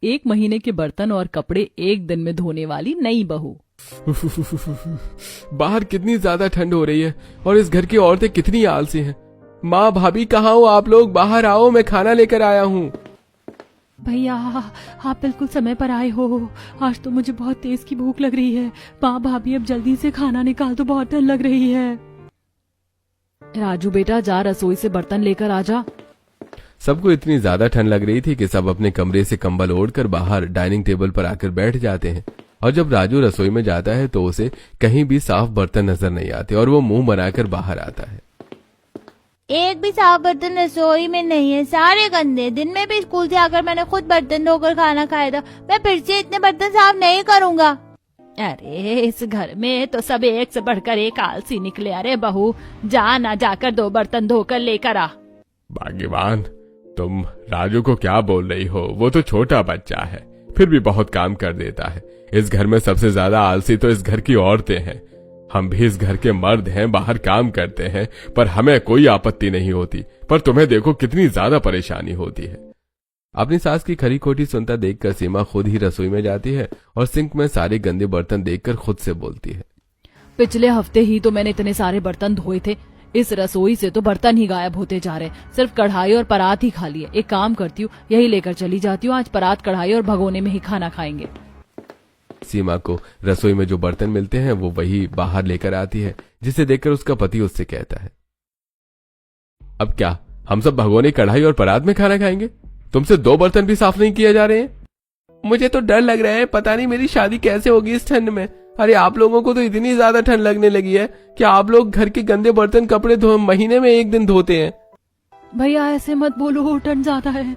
1 महीने के बर्तन और कपड़े 1 दिन में धोने वाली नई बहू। बाहर कितनी ज्यादा ठंड हो रही है और इस घर की औरतें कितनी आलसी हैं। माँ भाभी कहाँ हो आप लोग, बाहर आओ, मैं खाना लेकर आया हूँ। भैया आप बिल्कुल समय पर आए हो। आज तो मुझे बहुत तेज की भूख लग रही है। माँ भाभी अब जल्दी से खाना निकाल दो, बहुत ठंड लग रही है। राजू बेटा जा रसोई से बर्तन लेकर आ जा। सबको इतनी ज्यादा ठंड लग रही थी कि सब अपने कमरे से कंबल ओढ़कर बाहर डाइनिंग टेबल पर आकर बैठ जाते हैं। और जब राजू रसोई में जाता है तो उसे कहीं भी साफ बर्तन नजर नहीं आते और वो मुंह बनाकर बाहर आता है। एक भी साफ बर्तन रसोई में नहीं है, सारे गंदे। दिन में भी स्कूल से आकर मैंने खुद बर्तन धोकर खाना खाया था। मैं फिर से इतने बर्तन साफ नहीं करूँगा। अरे इस घर में तो सब एक से बढ़कर एक आलसी निकले। अरे बहू जा ना, जाकर 2 बर्तन धोकर लेकर आ। भाग्यवान, तुम राजू को क्या बोल रही हो? वो तो छोटा बच्चा है, फिर भी बहुत काम कर देता है। इस घर में सबसे ज्यादा आलसी तो इस घर की औरतें हैं। हम भी इस घर के मर्द हैं, बाहर काम करते हैं, पर हमें कोई आपत्ति नहीं होती। पर तुम्हें देखो कितनी ज्यादा परेशानी होती है। अपनी सास की खरी खोटी सुनता देखकर सीमा खुद ही रसोई में जाती है और सिंक में सारे गंदे बर्तन देखकर खुद से बोलती है, पिछले हफ्ते ही तो मैंने इतने सारे बर्तन धोए थे। इस रसोई से तो बर्तन ही गायब होते जा रहे, सिर्फ कढ़ाई और परात ही खाली है। एक काम करती हूँ, यही लेकर चली जाती हूँ। आज परात कढ़ाई और भगोने में ही खाना खाएंगे। सीमा को रसोई में जो बर्तन मिलते हैं वो वही बाहर लेकर आती है, जिसे देखकर उसका पति उससे कहता है, अब क्या हम सब भगोने, कढ़ाई और परात में खाना खाएंगे? तुमसे 2 बर्तन भी साफ नहीं किए जा रहे हैं? मुझे तो डर लग रहा है, पता नहीं मेरी शादी कैसे होगी इस ठंड में। अरे आप लोगों को तो इतनी ज्यादा ठंड लगने लगी है कि आप लोग घर के गंदे बर्तन कपड़े महीने में 1 दिन धोते हैं। भैया ऐसे मत बोलो, ठंड ज्यादा है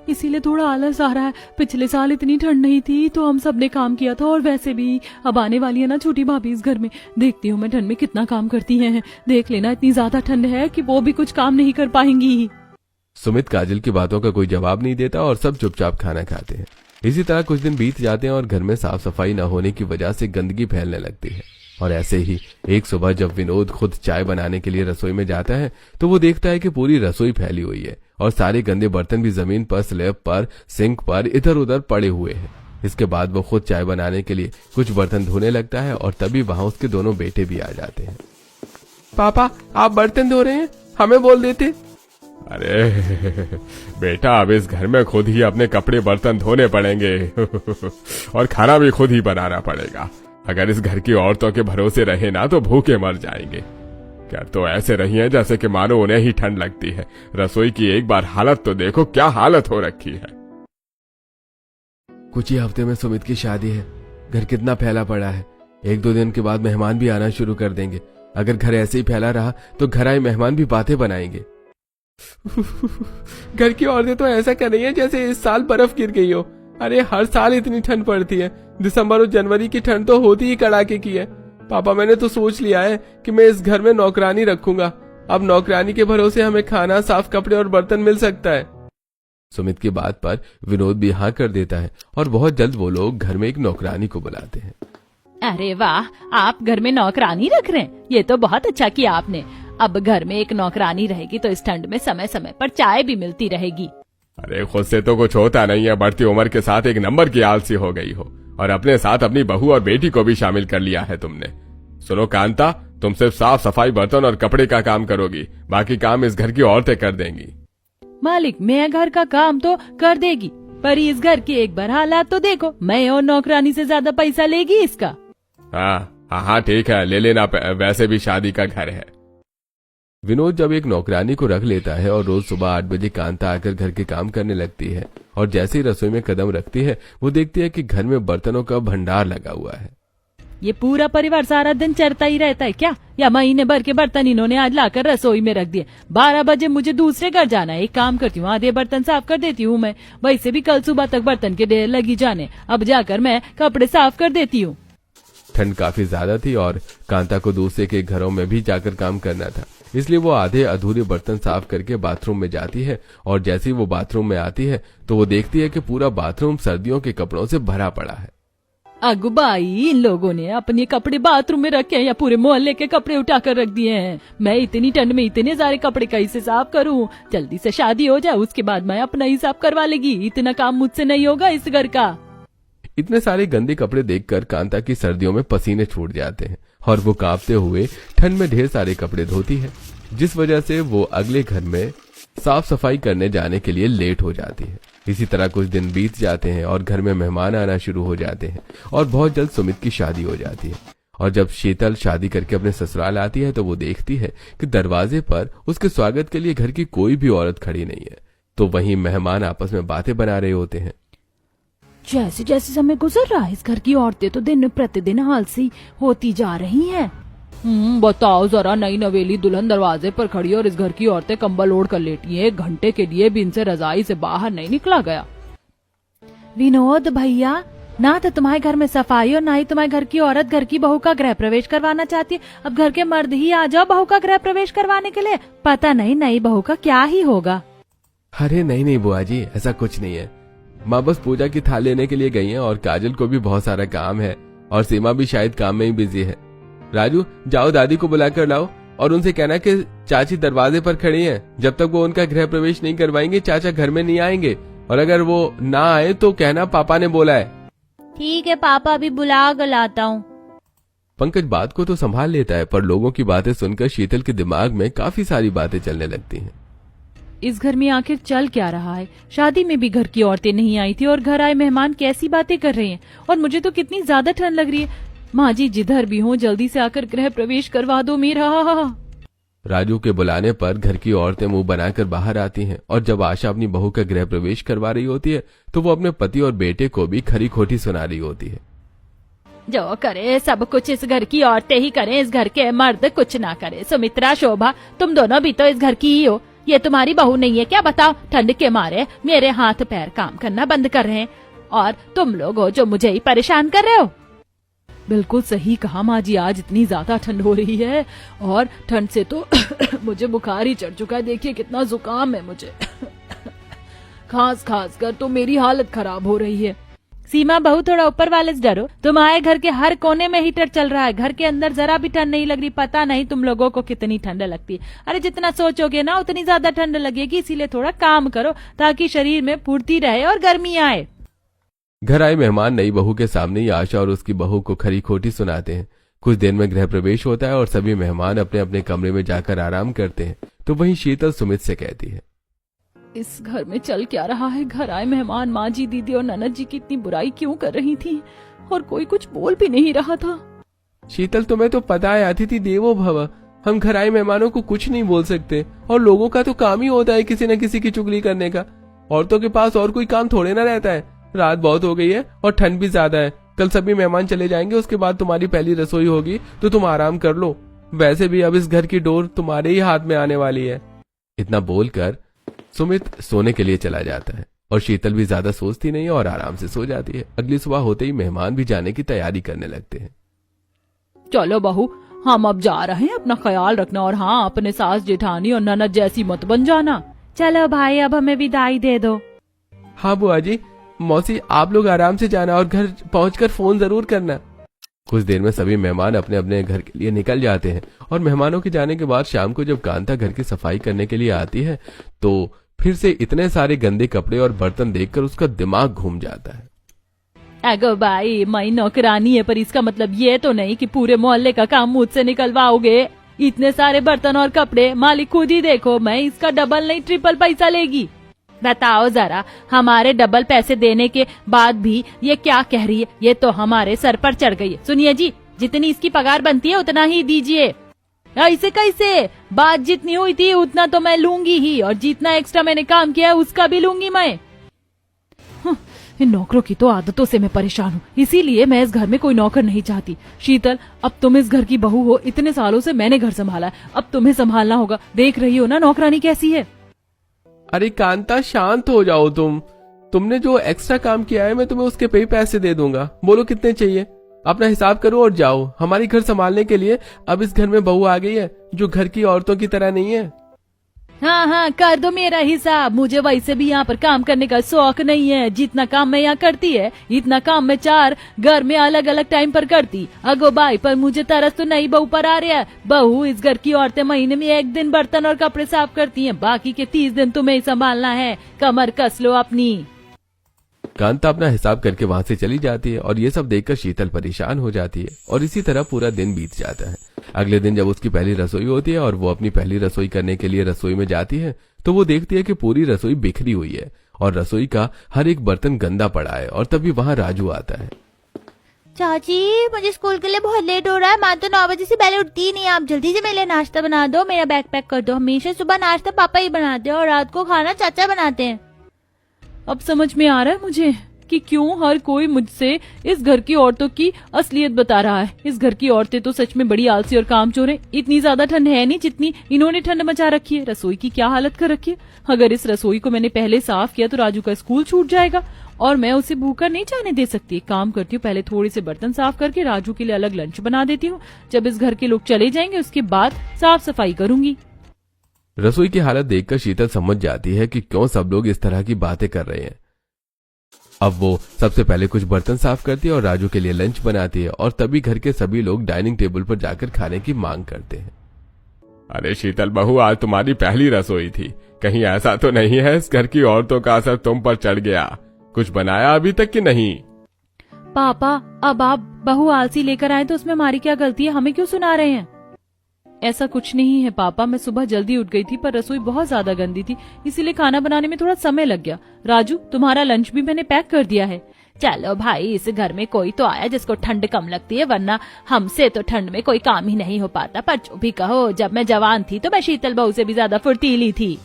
इसीलिए थोड़ा आलस आ रहा है। पिछले साल इतनी ठंड नहीं थी तो हम सब ने काम किया था। और वैसे भी अब आने वाली है ना छोटी भाभी इस घर में, देखती हूँ मैं ठंड में कितना काम करती हैं। देख लेना, इतनी ज्यादा ठंड है कि वो भी कुछ काम नहीं कर पाएंगी। सुमित काजल की बातों का कोई जवाब नहीं देता और सब चुपचाप खाना खाते हैं। इसी तरह कुछ दिन बीत जाते हैं और घर में साफ सफाई न होने की वजह से गंदगी फैलने लगती है। और ऐसे ही एक सुबह जब विनोद खुद चाय बनाने के लिए रसोई में जाता है तो वो देखता है कि पूरी रसोई फैली हुई है और सारे गंदे बर्तन भी जमीन पर, स्लैब पर, सिंक पर इधर उधर पड़े हुए हैं। इसके बाद वो खुद चाय बनाने के लिए कुछ बर्तन धोने लगता है और तभी वहां उसके दोनों बेटे भी आ जाते हैं। पापा आप बर्तन धो रहे हैं, हमें बोल देते। अरे बेटा, अब इस घर में खुद ही अपने कपड़े बर्तन धोने पड़ेंगे और खाना भी खुद ही बनाना पड़ेगा। अगर इस घर की औरतों के भरोसे रहे ना तो भूखे मर जाएंगे। क्या तो ऐसे रही हैं जैसे कि मानो उन्हें ही ठंड लगती है। रसोई की एक बार हालत तो देखो, क्या हालत हो रखी है। कुछ ही हफ्ते में सुमित की शादी है। घर कितना फैला पड़ा है। 1-2 दिन के बाद मेहमान भी आना शुरू कर देंगे। अगर घर ऐसे ही फैला रहा तो घर आए मेहमान भी बातें बनाएंगे। घर की औरतें तो ऐसा कर रही हैं जैसे इस साल बर्फ गिर गई हो। अरे हर साल इतनी ठंड पड़ती है। दिसंबर और जनवरी की ठंड तो होती ही कड़ाके की है। पापा मैंने तो सोच लिया है कि मैं इस घर में नौकरानी रखूंगा। अब नौकरानी के भरोसे हमें खाना, साफ कपड़े और बर्तन मिल सकता है। सुमित की बात पर विनोद भी हाँ कर देता है और बहुत जल्द वो लोग घर में एक नौकरानी को बुलाते हैं। अरे वाह, आप घर में नौकरानी रख रहे हैं, ये तो बहुत अच्छा किया आपने। अब घर में एक नौकरानी रहेगी तो इस ठंड में समय समय पर चाय भी मिलती रहेगी। अरे खुद से तो कुछ होता नहीं है, बढ़ती उम्र के साथ 1 नंबर की आलसी हो गई हो और अपने साथ अपनी बहू और बेटी को भी शामिल कर लिया है तुमने। सुनो कांता, तुम सिर्फ साफ सफाई, बर्तन और कपड़े का काम करोगी, बाकी काम इस घर की औरतें कर देंगी। मालिक, मैं घर का काम तो कर देगी, पर इस घर की एक बार हालात तो देखो। मैं और नौकरानी से ज्यादा पैसा लेगी इसका। हाँ ठीक है, ले लेना, वैसे भी शादी का घर है। विनोद जब एक नौकरानी को रख लेता है और रोज सुबह 8 बजे कांता आकर घर के काम करने लगती है और जैसे ही रसोई में कदम रखती है वो देखती है कि घर में बर्तनों का भंडार लगा हुआ है। ये पूरा परिवार सारा दिन चरता ही रहता है क्या? या महीने भर के बर्तन इन्होंने आज लाकर रसोई में रख दिए। 12 बजे मुझे दूसरे घर जाना है। एक काम करती हूँ, आधे बर्तन साफ कर देती हूँ मैं। वैसे भी कल सुबह तक बर्तन के ढेर लगी जाने, अब जाकर मैं कपड़े साफ कर देती हूँ। ठंड काफी ज्यादा थी और कांता को दूसरे के घरों में भी जाकर काम करना था, इसलिए वो आधे अधूरे बर्तन साफ करके बाथरूम में जाती है और जैसे ही वो बाथरूम में आती है तो वो देखती है कि पूरा बाथरूम सर्दियों के कपड़ों से भरा पड़ा है। अगु भाई, इन लोगों ने अपने कपड़े बाथरूम में रखे हैं या पूरे मोहल्ले के कपड़े उठा कर रख दिए हैं। मैं इतनी ठंड में इतने सारे कपड़े कैसे साफ करूं? जल्दी से शादी हो जाए, उसके बाद मैं अपना ही साफ करवा लेगी। इतना काम मुझसे नहीं होगा इस घर का। इतने सारे गंदे कपड़े देखकर कांता की सर्दियों में पसीने छूट जाते हैं और वो कांपते हुए ठंड में ढेर सारे कपड़े धोती है, जिस वजह से वो अगले घर में साफ सफाई करने जाने के लिए लेट हो जाती है। इसी तरह कुछ दिन बीत जाते हैं और घर में मेहमान आना शुरू हो जाते हैं और बहुत जल्द सुमित की शादी हो जाती है। और जब शीतल शादी करके अपने ससुराल आती है तो वो देखती है कि दरवाजे पर उसके स्वागत के लिए घर की कोई भी औरत खड़ी नहीं है। तो वहीं मेहमान आपस में बातें बना रहे होते हैं। जैसे जैसे समय गुजर रहा है, इस घर की औरतें तो दिन प्रतिदिन आलसी होती जा रही हैं। बताओ जरा, नई नवेली दुल्हन दरवाजे पर खड़ी और इस घर की औरतें कंबल ओढ़ कर लेटी हैं। 1 घंटे के लिए भी इनसे रजाई से बाहर नहीं निकला गया। विनोद भैया, ना तो तुम्हारे घर में सफाई और ना ही तुम्हारे घर की औरत घर की बहू का गृह प्रवेश करवाना चाहती है। अब घर के मर्द ही आ जाओ बहू का गृह प्रवेश करवाने के लिए। पता नहीं नई बहू का क्या ही होगा। अरे नहीं बुआ जी, ऐसा कुछ नहीं है। माँ बस पूजा की थाल लेने के लिए गई हैं और काजल को भी बहुत सारा काम है और सीमा भी शायद काम में ही बिजी है। राजू, जाओ दादी को बुलाकर लाओ और उनसे कहना कि चाची दरवाजे पर खड़ी हैं। जब तक वो उनका गृह प्रवेश नहीं करवाएंगे चाचा घर में नहीं आएंगे, और अगर वो ना आए तो कहना पापा ने बोला है। ठीक है पापा, अभी बुला कर लाता हूँ। पंकज बात को तो संभाल लेता है, पर लोगों की बातें सुनकर शीतल के दिमाग में काफी सारी बातें चलने लगती हैं। इस घर में आखिर चल क्या रहा है? शादी में भी घर की औरतें नहीं आई थी और घर आए मेहमान कैसी बातें कर रहे हैं, और मुझे तो कितनी ज्यादा ठंड लग रही है। माँ जी जिधर भी हो जल्दी से आकर गृह प्रवेश करवा दो मेरा। राजू के बुलाने पर घर की औरतें मुंह बनाकर बाहर आती हैं और जब आशा अपनी बहू का गृह प्रवेश करवा रही होती है तो वो अपने पति और बेटे को भी खरी खोटी सुना रही होती है। जो करे सब कुछ इस घर की औरतें ही करें, इस घर के मर्द कुछ ना करे। सुमित्रा, शोभा, तुम दोनों भी तो इस घर की ही हो। ये तुम्हारी बहू नहीं है क्या? बताओ, ठंड के मारे मेरे हाथ पैर काम करना बंद कर रहे हैं और तुम लोग हो जो मुझे ही परेशान कर रहे हो। बिल्कुल सही कहा माँ जी, आज इतनी ज्यादा ठंड हो रही है और ठंड से तो मुझे बुखार ही चढ़ चुका है। देखिए कितना जुकाम है मुझे। खास कर तो मेरी हालत खराब हो रही है। सीमा बहू, थोड़ा ऊपर वाले से डरो। तुम्हारे घर के हर कोने में हीटर चल रहा है, घर के अंदर जरा भी ठंड नहीं लग रही। पता नहीं तुम लोगों को कितनी ठंड लगती है। अरे जितना सोचोगे ना उतनी ज्यादा ठंड लगेगी, इसीलिए थोड़ा काम करो ताकि शरीर में फुर्ती रहे और गर्मी आए। घर आए मेहमान नई बहू के सामने ही आशा और उसकी बहू को खरी खोटी सुनाते हैं। कुछ देर में गृह प्रवेश होता है और सभी मेहमान अपने अपने कमरे में जाकर आराम करते हैं। तो वहीं शीतल सुमित से कहती है, इस घर में चल क्या रहा है? घर आए मेहमान माँ जी, दीदी और ननद जी की इतनी बुराई क्यों कर रही थी और कोई कुछ बोल भी नहीं रहा था। शीतल, तुम्हें तो पता है अतिथि देवो भव। हम घर आए मेहमानों को कुछ नहीं बोल सकते और लोगों का तो काम ही होता है किसी न किसी की चुगली करने का। औरतों के पास और कोई काम थोड़े ना रहता है। रात बहुत हो गई है और ठंड भी ज्यादा है। कल सभी मेहमान चले जाएंगे, उसके बाद तुम्हारी पहली रसोई होगी तो तुम आराम कर लो। वैसे भी अब इस घर की डोर तुम्हारे ही हाथ में आने वाली है। इतना बोलकर सुमित सोने के लिए चला जाता है और शीतल भी ज्यादा सोचती नहीं और आराम से सो जाती है। अगली सुबह होते ही मेहमान भी जाने की तैयारी करने लगते हैं। चलो बहू, हम अब जा रहे हैं, अपना ख्याल रखना और हाँ, अपने सास जेठानी और ननद जैसी मत बन जाना। चलो भाई, अब हमें विदाई दे दो। हाँ बुआ जी, मौसी आप लोग आराम से जाना और घर पहुंचकर फोन जरूर करना। कुछ देर में सभी मेहमान अपने अपने घर के लिए निकल जाते हैं और मेहमानों के जाने के बाद शाम को जब कांता घर की सफाई करने के लिए आती है तो फिर से इतने सारे गंदे कपड़े और बर्तन देखकर उसका दिमाग घूम जाता है। अगो भाई, मैं नौकरानी है पर इसका मतलब ये तो नहीं कि पूरे मोहल्ले का काम मुझसे निकलवाओगे। इतने सारे बर्तन और कपड़े मालिक खुद ही देखो, मैं इसका डबल नहीं ट्रिपल पैसा लेगी। बताओ जरा, हमारे डबल पैसे देने के बाद भी ये क्या कह रही है? ये तो हमारे सर पर चढ़ गई है। सुनिए जी, जितनी इसकी पगार बनती है उतना ही दीजिए। ऐसे कैसे? बात जितनी हुई थी उतना तो मैं लूंगी ही, और जितना एक्स्ट्रा मैंने काम किया है उसका भी लूंगी मैं। इन नौकरों की तो आदतों से मैं परेशान हूँ, इसीलिए मैं इस घर में कोई नौकर नहीं चाहती। शीतल, अब तुम इस घर की बहू हो, इतने सालों से मैंने घर संभाला है, अब तुम्हें संभालना होगा। देख रही हो ना नौकरानी कैसी है। अरे कांता, शांत हो जाओ तुमने जो एक्स्ट्रा काम किया है मैं तुम्हें उसके पे ही पैसे दे दूंगा। बोलो कितने चाहिए, अपना हिसाब करो और जाओ। हमारी घर संभालने के लिए अब इस घर में बहू आ गई है जो घर की औरतों की तरह नहीं है। हाँ हाँ कर दो मेरा हिसाब, मुझे वैसे भी यहाँ पर काम करने का शौक नहीं है। जितना काम मैं यहाँ करती है इतना काम मैं 4 घर में अलग अलग टाइम पर करती। अगो भाई, पर मुझे तरस तो नई बहू पर आ रहा है। बहू, इस घर की औरतें महीने में 1 दिन बर्तन और कपड़े साफ करती हैं, बाकी के 30 दिन तुम्हें ही संभालना है। कमर कस लो अपनी। कांता अपना हिसाब करके वहां से चली जाती है और ये सब देखकर शीतल परेशान हो जाती है और इसी तरह पूरा दिन बीत जाता है। अगले दिन जब उसकी पहली रसोई होती है और वो अपनी पहली रसोई करने के लिए रसोई में जाती है तो वो देखती है कि पूरी रसोई बिखरी हुई है और रसोई का हर एक बर्तन गंदा पड़ा है। और तभी वहां राजू आता है। चाची, मुझे स्कूल के लिए बहुत लेट हो रहा है। माँ तो 9 बजे से पहले उठती ही नहीं है। आप जल्दी से मेरे लिए नाश्ता बना दो, मेरा बैग पैक कर दो। हमेशा सुबह नाश्ता पापा ही बनाते हैं और रात को खाना चाचा बनाते हैं। अब समझ में आ रहा है मुझे कि क्यों हर कोई मुझसे इस घर की औरतों की असलियत बता रहा है। इस घर की औरतें तो सच में बड़ी आलसी और कामचोर हैं। इतनी ज्यादा ठंड है नहीं जितनी इन्होंने ठंड मचा रखी है। रसोई की क्या हालत कर रखी है। अगर इस रसोई को मैंने पहले साफ किया तो राजू का स्कूल छूट जाएगा और मैं उसे भूखा नहीं जाने दे सकती। काम करती हूँ, पहले थोड़े से बर्तन साफ करके राजू के लिए अलग लंच बना देती हूँ। जब इस घर के लोग चले जाएंगे उसके बाद साफ सफाई करूंगी। रसोई की हालत देखकर शीतल समझ जाती है कि क्यों सब लोग इस तरह की बातें कर रहे हैं। अब वो सबसे पहले कुछ बर्तन साफ करती है और राजू के लिए लंच बनाती है और तभी घर के सभी लोग डाइनिंग टेबल पर जाकर खाने की मांग करते हैं। अरे शीतल बहू, आज तुम्हारी पहली रसोई थी, कहीं ऐसा तो नहीं है इस घर की औरतों का असर तुम पर चढ़ गया? कुछ बनाया अभी तक कि नहीं? पापा, अब आप बहू आलसी लेकर आए तो उसमें हमारी क्या गलती है? हमें क्यों सुना रहे हैं? ऐसा कुछ नहीं है पापा, मैं सुबह जल्दी उठ गई थी पर रसोई बहुत ज्यादा गंदी थी, इसीलिए खाना बनाने में थोड़ा समय लग गया। राजू, तुम्हारा लंच भी मैंने पैक कर दिया है। चलो भाई, इस घर में कोई तो आया जिसको ठंड कम लगती है, वरना हमसे तो ठंड में कोई काम ही नहीं हो पाता। पर जो भी कहो, जब मैं जवान थी तो मैं शीतल बहू से भी ज्यादा फुर्तीली थी।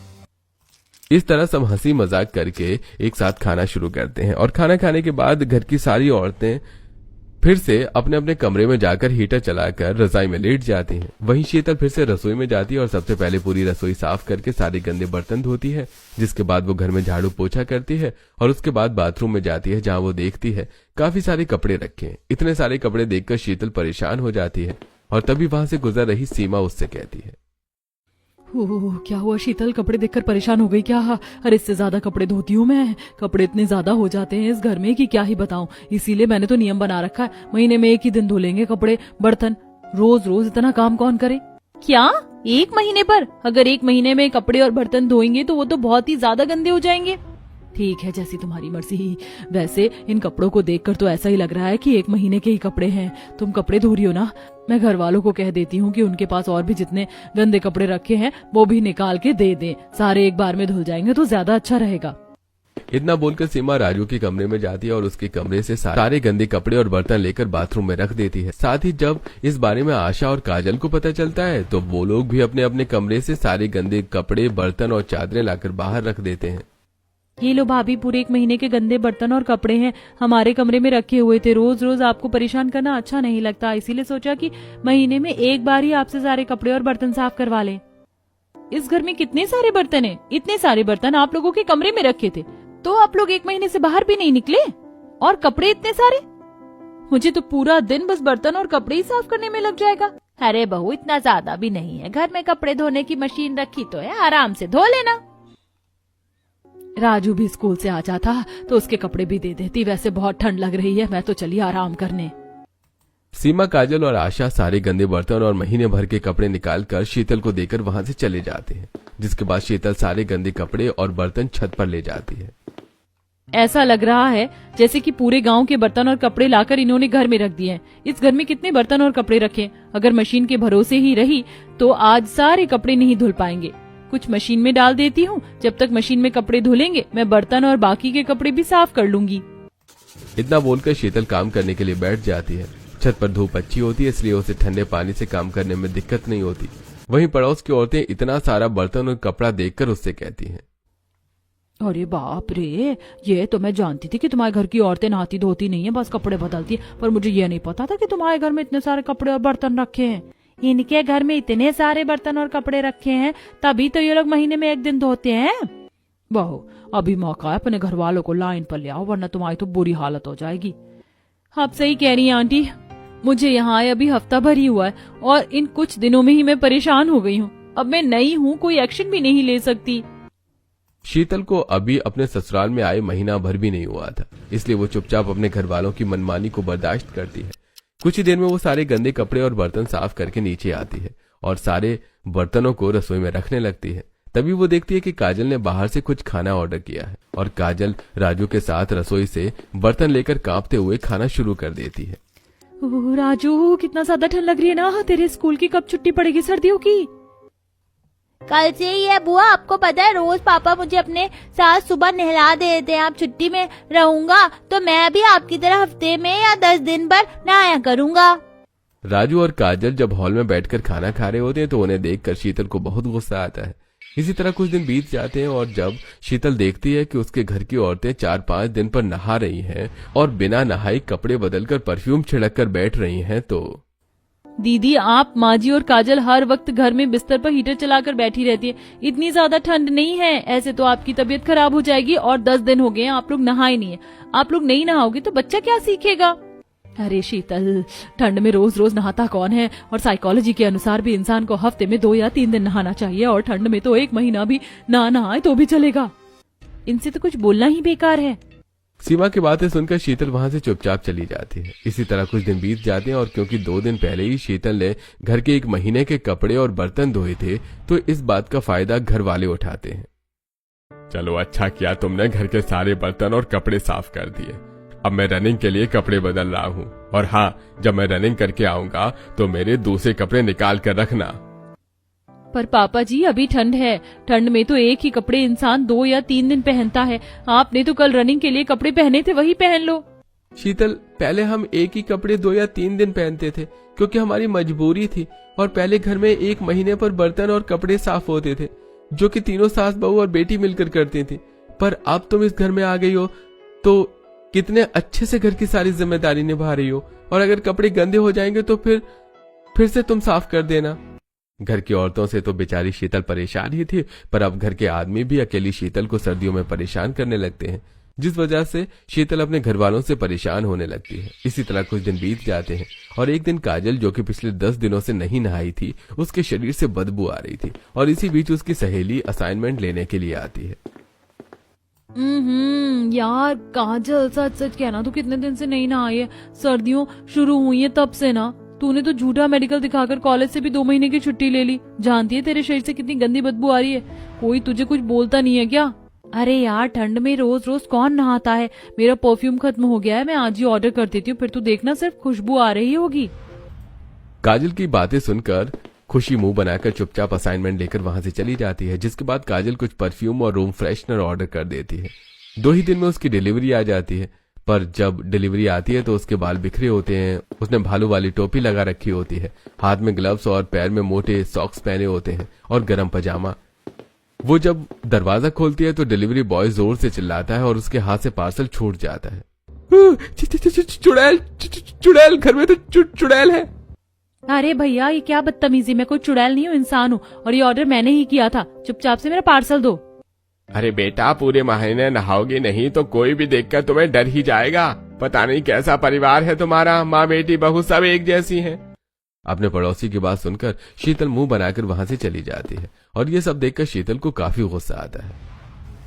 इस तरह सब हंसी मजाक करके एक साथ खाना शुरू करते हैं और खाना खाने के बाद घर की सारी औरतें फिर से अपने अपने कमरे में जाकर हीटर चलाकर रजाई में लेट जाती हैं। वहीं शीतल फिर से रसोई में जाती है और सबसे पहले पूरी रसोई साफ करके सारे गंदे बर्तन धोती है, जिसके बाद वो घर में झाड़ू पोछा करती है और उसके बाद बाथरूम में जाती है जहां वो देखती है काफी सारे कपड़े रखे हैं। इतने सारे कपड़े देखकर शीतल परेशान हो जाती है और तभी वहां से गुजर रही सीमा उससे कहती है, ओह, क्या हुआ शीतल? कपड़े देखकर परेशान हो गई क्या? अरे इससे ज्यादा कपड़े धोती हूँ मैं। कपड़े इतने ज्यादा हो जाते हैं इस घर में कि क्या ही बताऊं। इसीलिए मैंने तो नियम बना रखा है, महीने में 1 ही दिन धो लेंगे कपड़े बर्तन। रोज रोज इतना काम कौन करे? क्या 1 महीने पर? अगर 1 महीने में कपड़े और बर्तन धोएंगे तो वो तो बहुत ही ज्यादा गंदे हो जाएंगे। ठीक है, जैसी तुम्हारी मर्जी। वैसे इन कपड़ों को देखकर तो ऐसा ही लग रहा है कि 1 महीने के ही कपड़े हैं। तुम कपड़े धो रही हो ना? मैं घर वालों को कह देती हूँ कि उनके पास और भी जितने गंदे कपड़े रखे हैं वो भी निकाल के दे दें। सारे एक बार में धुल जाएंगे तो ज्यादा अच्छा रहेगा। इतना बोलकर सीमा राजू के कमरे में जाती है और उसके कमरे से सारे गंदे कपड़े और बर्तन लेकर बाथरूम में रख देती है। साथ ही जब इस बारे में आशा और काजल को पता चलता है तो वो लोग भी अपने अपने कमरे से सारे गंदे कपड़े, बर्तन और चादरें लाकर बाहर रख देते हैं। ये लो भाभी, पूरे 1 महीने के गंदे बर्तन और कपड़े हैं, हमारे कमरे में रखे हुए थे। रोज रोज आपको परेशान करना अच्छा नहीं लगता, इसीलिए सोचा कि महीने में 1 बार ही आपसे सारे कपड़े और बर्तन साफ करवा लें। इस घर में कितने सारे बर्तन हैं? इतने सारे बर्तन आप लोगों के कमरे में रखे थे तो आप लोग 1 महीने से बाहर भी नहीं निकले, और कपड़े इतने सारे? मुझे तो पूरा दिन बस बर्तन और कपड़े ही साफ करने में लग जाएगा। अरे बहू, इतना ज्यादा भी नहीं है। घर में कपड़े धोने की मशीन रखी तो है, आराम से धो लेना। राजू भी स्कूल से आ जाता तो उसके कपड़े भी दे देती। वैसे बहुत ठंड लग रही है, मैं तो चली आराम करने। सीमा, काजल और आशा सारे गंदे बर्तन और महीने भर के कपड़े निकालकर शीतल को देकर वहां से चले जाते हैं, जिसके बाद शीतल सारे गंदे कपड़े और बर्तन छत पर ले जाती है। ऐसा लग रहा है जैसे कि पूरे गांव के बर्तन और कपड़े लाकर इन्होंने घर में रख दिए हैं। इस घर में कितने बर्तन और कपड़े रखे? अगर मशीन के भरोसे ही रही तो आज सारे कपड़े नहीं धुल पाएंगे। कुछ मशीन में डाल देती हूँ, जब तक मशीन में कपड़े धुलेंगे मैं बर्तन और बाकी के कपड़े भी साफ कर लूंगी। इतना बोलकर शीतल काम करने के लिए बैठ जाती है। छत पर धूप अच्छी होती है, इसलिए उसे ठंडे पानी से काम करने में दिक्कत नहीं होती। वहीं पड़ोस की औरतें इतना सारा बर्तन और कपड़ा देखकर उससे कहती हैं, अरे बाप रे, ये तो मैं जानती थी कि तुम्हारे घर की औरतें नहाती धोती नहीं है, बस कपड़े बदलती है, पर मुझे ये नहीं पता था कि तुम्हारे घर में इतने सारे कपड़े और बर्तन रखे हैं। इनके घर में इतने सारे बर्तन और कपड़े रखे हैं तभी तो ये लोग महीने में 1 दिन धोते हैं। बहू, अभी मौका है, अपने घर वालों को लाइन पर ले आओ, वरना तुम्हारी तो बुरी हालत हो जाएगी। आप सही कह रही हैं आंटी, मुझे यहाँ आए अभी हफ्ता भर ही हुआ है और इन कुछ दिनों में ही मैं परेशान हो गई हूँ। अब मैं नई हूँ, कोई एक्शन भी नहीं ले सकती। शीतल को अभी अपने ससुराल में आए महीना भर भी नहीं हुआ था, इसलिए वो चुपचाप अपने घर वालों की मनमानी को बर्दाश्त करती है। कुछ ही देर में वो सारे गंदे कपड़े और बर्तन साफ करके नीचे आती है और सारे बर्तनों को रसोई में रखने लगती है। तभी वो देखती है कि काजल ने बाहर से कुछ खाना ऑर्डर किया है और काजल राजू के साथ रसोई से बर्तन लेकर कांपते हुए खाना शुरू कर देती है। ओह, राजू कितना ज्यादा ठंड लग रही है ना। तेरे स्कूल की कब छुट्टी पड़ेगी सर्दियों की? कल से ही है बुआ, आपको पता है रोज पापा मुझे अपने साथ सुबह नहला देते हैं। आप छुट्टी में रहूंगा तो मैं भी आपकी तरह हफ्ते में या 10 दिन पर नहाया करूंगा। राजू और काजल जब हॉल में बैठकर खाना खा रहे होते हैं तो उन्हें देखकर शीतल को बहुत गुस्सा आता है। इसी तरह कुछ दिन बीत जाते हैं और जब शीतल देखती है कि उसके घर की औरतें 4-5 दिन पर नहा रही हैं और बिना नहाई कपड़े बदलकर परफ्यूम छिड़क कर बैठ रही हैं तो दीदी, आप, माजी और काजल हर वक्त घर में बिस्तर पर हीटर चलाकर बैठी रहती है। इतनी ज्यादा ठंड नहीं है, ऐसे तो आपकी तबीयत खराब हो जाएगी। और 10 दिन हो गए आप लोग नहाए नहीं है। आप लोग नहीं नहाओगे तो बच्चा क्या सीखेगा? अरे शीतल, ठंड में रोज रोज नहाता कौन है? और साइकोलॉजी के अनुसार भी इंसान को हफ्ते में 2 या 3 दिन नहाना चाहिए और ठंड में तो 1 महीना भी ना नहाए तो भी चलेगा। इनसे तो कुछ बोलना ही बेकार है। सीमा की बातें सुनकर शीतल वहां से चुपचाप चली जाती है। इसी तरह कुछ दिन बीत जाते हैं और क्योंकि 2 दिन पहले ही शीतल ने घर के 1 महीने के कपड़े और बर्तन धोए थे तो इस बात का फायदा घर वाले उठाते हैं। चलो अच्छा किया तुमने घर के सारे बर्तन और कपड़े साफ कर दिए। अब मैं रनिंग के लिए कपड़े बदल रहा हूँ और हाँ, जब मैं रनिंग करके आऊंगा तो मेरे दूसरे कपड़े निकाल कर रखना। पर पापा जी, अभी ठंड है। ठंड में तो एक ही कपड़े इंसान 2 या 3 दिन पहनता है। आपने तो कल रनिंग के लिए कपड़े पहने थे, वही पहन लो। शीतल, पहले हम एक ही कपड़े 2 या 3 दिन पहनते थे क्योंकि हमारी मजबूरी थी और पहले घर में 1 महीने पर बर्तन और कपड़े साफ होते थे जो कि तीनों सास बहू और बेटी मिलकर करती थी। पर अब तुम इस घर में आ गई हो तो कितने अच्छे से घर की सारी जिम्मेदारी निभा रही हो और अगर कपड़े गंदे हो जाएंगे तो फिर से तुम साफ कर देना। घर की औरतों से तो बेचारी शीतल परेशान ही थी, पर अब घर के आदमी भी अकेली शीतल को सर्दियों में परेशान करने लगते हैं, जिस वजह से शीतल अपने घर वालों से परेशान होने लगती है। इसी तरह कुछ दिन बीत जाते हैं और एक दिन काजल, जो कि पिछले 10 दिनों से नहीं नहाई थी, उसके शरीर से बदबू आ रही थी और इसी बीच उसकी सहेली असाइनमेंट लेने के लिए आती है। यार काजल, सच सच कहना, तू कितने दिन से नहीं नहाई है? सर्दियों शुरू हुई है तब से ना। तूने तो झूठा मेडिकल दिखाकर कॉलेज से भी 2 महीने की छुट्टी ले ली। जानती है तेरे शरीर से कितनी गंदी बदबू आ रही है। कोई तुझे कुछ बोलता नहीं है क्या? अरे यार, ठंड में रोज रोज कौन नहाता है। मेरा परफ्यूम खत्म हो गया है, मैं आज ही ऑर्डर कर देती हूँ, फिर तू देखना सिर्फ खुशबू आ रही होगी। काजल की बातें सुनकर खुशी मुंह बनाकर चुपचाप असाइनमेंट लेकर वहां से चली जाती है, जिसके बाद काजल कुछ परफ्यूम और रूम फ्रेशनर ऑर्डर कर देती है। 2 ही दिन में उसकी डिलीवरी आ जाती है, पर जब डिलीवरी आती है तो उसके बाल बिखरे होते हैं। उसने भालू वाली टोपी लगा रखी होती है, हाथ में ग्लव्स और पैर में मोटे सॉक्स पहने होते हैं और गर्म पजामा। वो जब दरवाजा खोलती है तो डिलीवरी बॉय जोर से चिल्लाता है और उसके हाथ से पार्सल छूट जाता है। चुड़ैल, चुड़ैल, घर में तो चुड़ैल है। अरे भैया, ये क्या बदतमीजी, मैं कोई चुड़ैल नहीं हूँ, इंसान हूँ और ये ऑर्डर मैंने ही किया था। चुपचाप से मेरा पार्सल दो। अरे बेटा, पूरे महीने नहाओगी नहीं तो कोई भी देखकर तुम्हें डर ही जाएगा। पता नहीं कैसा परिवार है तुम्हारा, माँ बेटी बहू सब एक जैसी हैं। अपने पड़ोसी की बात सुनकर शीतल मुंह बनाकर वहां से चली जाती है और ये सब देखकर शीतल को काफी गुस्सा आता है।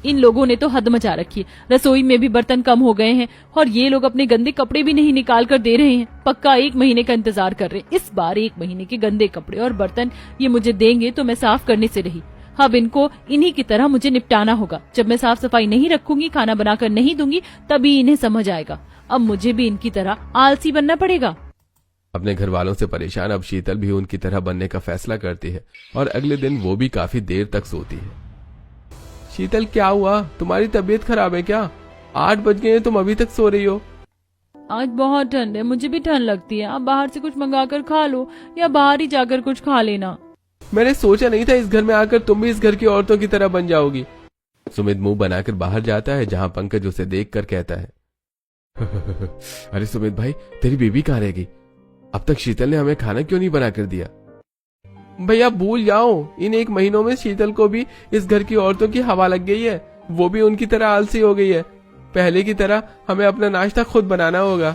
इन लोगों ने तो हद मचा रखी है। रसोई में भी बर्तन कम हो गए हैं और ये लोग अपने गंदे कपड़े भी नहीं निकाल कर दे रहे हैं। पक्का 1 महीने का इंतजार कर रहे हैं। इस बार 1 महीने के गंदे कपड़े और बर्तन ये मुझे देंगे तो मैं साफ करने से रही। अब इनको इन्हीं की तरह मुझे निपटाना होगा। जब मैं साफ सफाई नहीं रखूंगी, खाना बनाकर नहीं दूंगी, तभी इन्हें समझ आएगा। अब मुझे भी इनकी तरह आलसी बनना पड़ेगा। अपने घर वालों से परेशान अब शीतल भी उनकी तरह बनने का फैसला करती है और अगले दिन वो भी काफी देर तक सोती है। शीतल, क्या हुआ? तुम्हारी तबीयत खराब है क्या? 8 बज गए हैं, तुम अभी तक सो रही हो। आज बहुत ठंड है, मुझे भी ठंड लगती है। आप बाहर से कुछ मंगा कर खा लो या बाहर ही जाकर कुछ खा लेना। मैंने सोचा नहीं था इस घर में आकर तुम भी इस घर की औरतों की तरह बन जाओगी। सुमित मुंह बनाकर बाहर जाता है, जहां पंकज उसे देखकर कहता है, अरे सुमित भाई, तेरी बीबी कहाँ रह गई? अब तक शीतल ने हमें खाना क्यों नहीं बना कर दिया? भैया भूल जाओ, इन 1 महीनों में शीतल को भी इस घर की औरतों की हवा लग गई है। वो भी उनकी तरह आलसी हो गई है। पहले की तरह हमें अपना नाश्ता खुद बनाना होगा।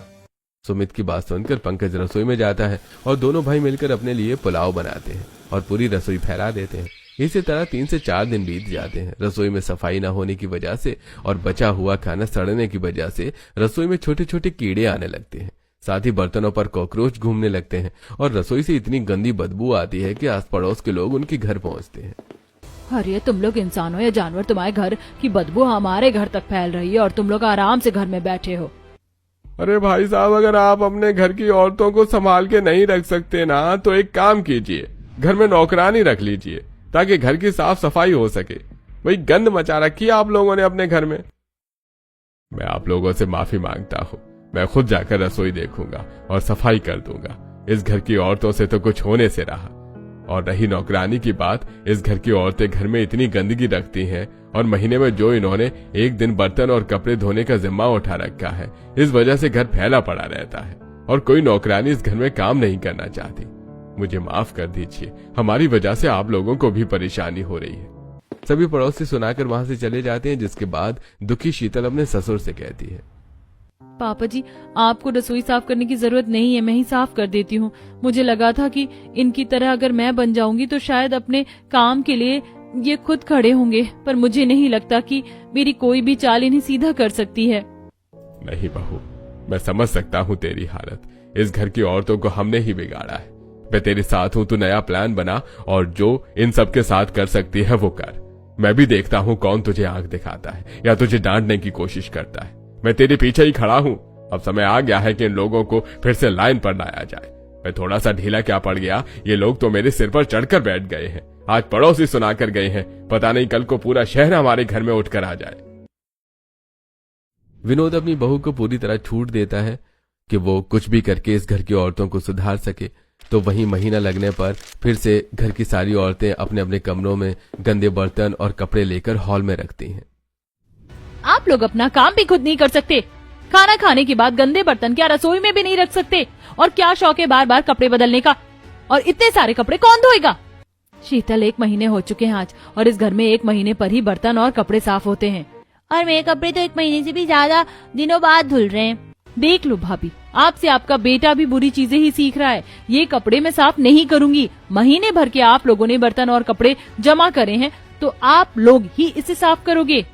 सुमित की बात सुनकर पंकज रसोई में जाता है और दोनों भाई मिलकर अपने लिए पुलाव बनाते हैं और पूरी रसोई फैला देते हैं। इसी तरह 3 से 4 दिन बीत जाते हैं। रसोई में सफाई न होने की वजह से और बचा हुआ खाना सड़ने की वजह से रसोई में छोटे छोटे कीड़े आने लगते हैं। साथ ही बर्तनों पर कॉकरोच घूमने लगते हैं और रसोई से इतनी गंदी बदबू आती है कि आस पड़ोस के लोग उनके घर पहुंचते हैं। अरे तुम लोग इंसान हो या जानवर, तुम्हारे घर की बदबू हमारे घर तक फैल रही है और तुम लोग आराम से घर में बैठे हो। अरे भाई साहब, अगर आप अपने घर की औरतों को संभाल के नहीं रख सकते ना, तो एक काम कीजिए, घर में नौकरानी रख लीजिए ताकि घर की साफ सफाई हो सके। वही गंद मचा रखी है आप लोगों ने अपने घर में। मैं आप लोगों से माफी मांगता हूँ। मैं खुद जाकर रसोई देखूंगा और सफाई कर दूंगा। इस घर की औरतों से तो कुछ होने से रहा। और रही नौकरानी की बात, इस घर की औरतें घर में इतनी गंदगी रखती हैं और महीने में जो इन्होंने एक दिन बर्तन और कपड़े धोने का जिम्मा उठा रखा है, इस वजह से घर फैला पड़ा रहता है और कोई नौकरानी इस घर में काम नहीं करना चाहती। मुझे माफ कर दीजिए, हमारी वजह से आप लोगों को भी परेशानी हो रही है। सभी पड़ोसी सुनाकर वहां से चले जाते हैं, जिसके बाद दुखी शीतल अपने ससुर से कहती है, पापा जी, आपको रसोई साफ करने की जरूरत नहीं है, मैं ही साफ कर देती हूँ। मुझे लगा था कि इनकी तरह अगर मैं बन जाऊंगी तो शायद अपने काम के लिए ये खुद खड़े होंगे, पर मुझे नहीं लगता कि मेरी कोई भी चाल इन्हें सीधा कर सकती है। नहीं बहू, मैं समझ सकता हूँ तेरी हालत। इस घर की औरतों को हमने ही बिगाड़ा है। मैं तेरे साथ हूँ, तू नया प्लान बना और जो इन सब के साथ कर सकती है वो कर। मैं भी देखता हूँ कौन तुझे आंख दिखाता है या तुझे डांटने की कोशिश करता है। मैं तेरे पीछे ही खड़ा हूँ। अब समय आ गया है कि इन लोगों को फिर से लाइन पर लाया जाए। मैं थोड़ा सा ढीला क्या पड़ गया, ये लोग तो मेरे सिर पर चढ़कर बैठ गए हैं। आज पड़ोसी सुनाकर गए हैं, पता नहीं कल को पूरा शहर हमारे घर में उठकर आ जाए। विनोद अपनी बहू को पूरी तरह छूट देता है कि वो कुछ भी करके इस घर की औरतों को सुधार सके। तो वहीं महीना लगने पर फिर से घर की सारी औरतें अपने अपने कमरों में गंदे बर्तन और कपड़े लेकर हॉल में रखती हैं। आप लोग अपना काम भी खुद नहीं कर सकते। खाना खाने के बाद गंदे बर्तन क्या रसोई में भी नहीं रख सकते? और क्या शौक है बार बार कपड़े बदलने का? और इतने सारे कपड़े कौन धोएगा? शीतल, 1 महीने हो चुके हैं आज, और इस घर में 1 महीने पर ही बर्तन और कपड़े साफ होते हैं। और मेरे कपड़े तो 1 महीने से भी ज्यादा दिनों बाद धुल रहे हैं। देख लो भाभी, आपसे आपका बेटा भी बुरी चीजें ही सीख रहा है। ये कपड़े मैं साफ नहीं करूंगी। महीने भर के आप लोगों ने बर्तन और कपड़े जमा करे हैं, तो आप लोग ही इसे साफ करोगे।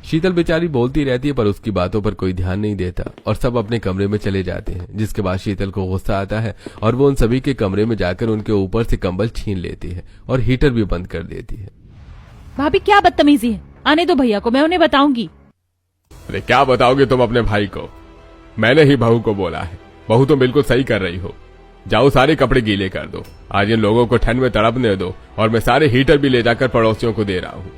शीतल बेचारी बोलती रहती है, पर उसकी बातों पर कोई ध्यान नहीं देता और सब अपने कमरे में चले जाते हैं। जिसके बाद शीतल को गुस्सा आता है और वो उन सभी के कमरे में जाकर उनके ऊपर से कंबल छीन लेती है और हीटर भी बंद कर देती है। भाभी, क्या बदतमीजी है? आने दो भैया को, मैं उन्हें बताऊंगी। अरे क्या बताओगे तुम अपने भाई को? मैंने ही बहू को बोला है। बहू तो बिल्कुल सही कर रही हो। जाओ सारे कपड़े गीले कर दो। आज इन लोगों को ठंड में तड़पने दो और मैं सारे हीटर भी ले जाकर पड़ोसियों को दे रहा हूँ।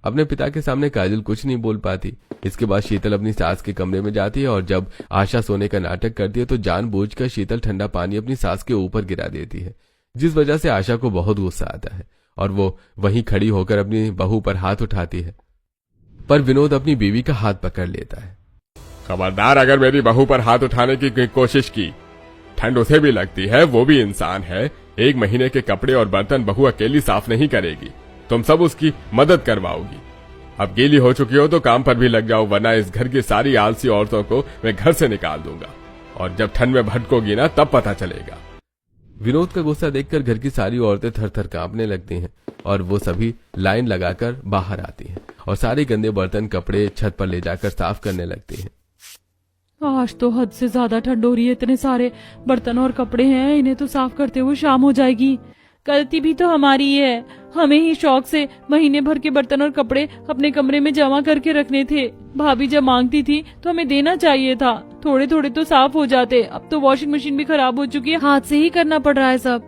अपने पिता के सामने काजल कुछ नहीं बोल पाती। इसके बाद शीतल अपनी सास के कमरे में जाती है और जब आशा सोने का नाटक करती है तो जानबूझकर शीतल ठंडा पानी अपनी सास के ऊपर गिरा देती है, जिस वजह से आशा को बहुत गुस्सा आता है और वो वहीं खड़ी होकर अपनी बहू पर हाथ उठाती है। पर विनोद अपनी बीवी का हाथ पकड़ लेता है। खबरदार, अगर मेरी बहू पर हाथ उठाने की कोशिश की। ठंड उसे भी लगती है, वो भी इंसान है। 1 महीने के कपड़े और बर्तन बहू अकेली साफ नहीं करेगी, तुम सब उसकी मदद करवाओगी। अब गीली हो चुकी हो तो काम पर भी लग जाओ, वरना इस घर की सारी आलसी औरतों को मैं घर से निकाल दूंगा और जब ठंड में भटकोगी ना तब पता चलेगा। विनोद का गुस्सा देखकर घर की सारी औरतें थर थर कांपने लगती हैं और वो सभी लाइन लगाकर बाहर आती हैं और सारे गंदे बर्तन कपड़े छत पर ले जाकर साफ करने लगती हैं। आज तो हद से ज्यादा ठंड हो रही है। इतने सारे बर्तन और कपड़े हैं, इन्हें तो साफ करते हुए शाम हो जाएगी। गलती भी तो हमारी है। हमें ही शौक से महीने भर के बर्तन और कपड़े अपने कमरे में जमा करके रखने थे। भाभी जब मांगती थी तो हमें देना चाहिए था। थोड़े थोड़े तो साफ हो जाते। अब तो वॉशिंग मशीन भी खराब हो चुकी है, हाथ से ही करना पड़ रहा है सब।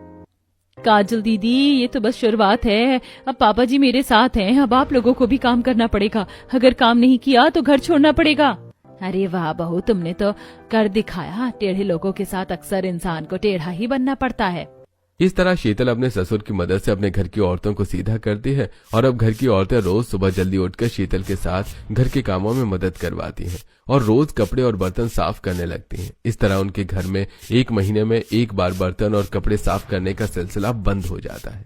काजल दीदी, ये तो बस शुरुआत है। अब पापा जी मेरे साथ हैं, अब आप लोगों को भी काम करना पड़ेगा। अगर काम नहीं किया तो घर छोड़ना पड़ेगा। अरे वाह बहू, तुमने तो कर दिखाया। टेढ़े लोगों के साथ अक्सर इंसान को टेढ़ा ही बनना पड़ता है। इस तरह शीतल अपने ससुर की मदद से अपने घर की औरतों को सीधा करती है और अब घर की औरतें रोज सुबह जल्दी उठकर शीतल के साथ घर के कामों में मदद करवाती हैं और रोज कपड़े और बर्तन साफ करने लगती हैं। इस तरह उनके घर में 1 महीने में 1 बार बर्तन और कपड़े साफ करने का सिलसिला बंद हो जाता है।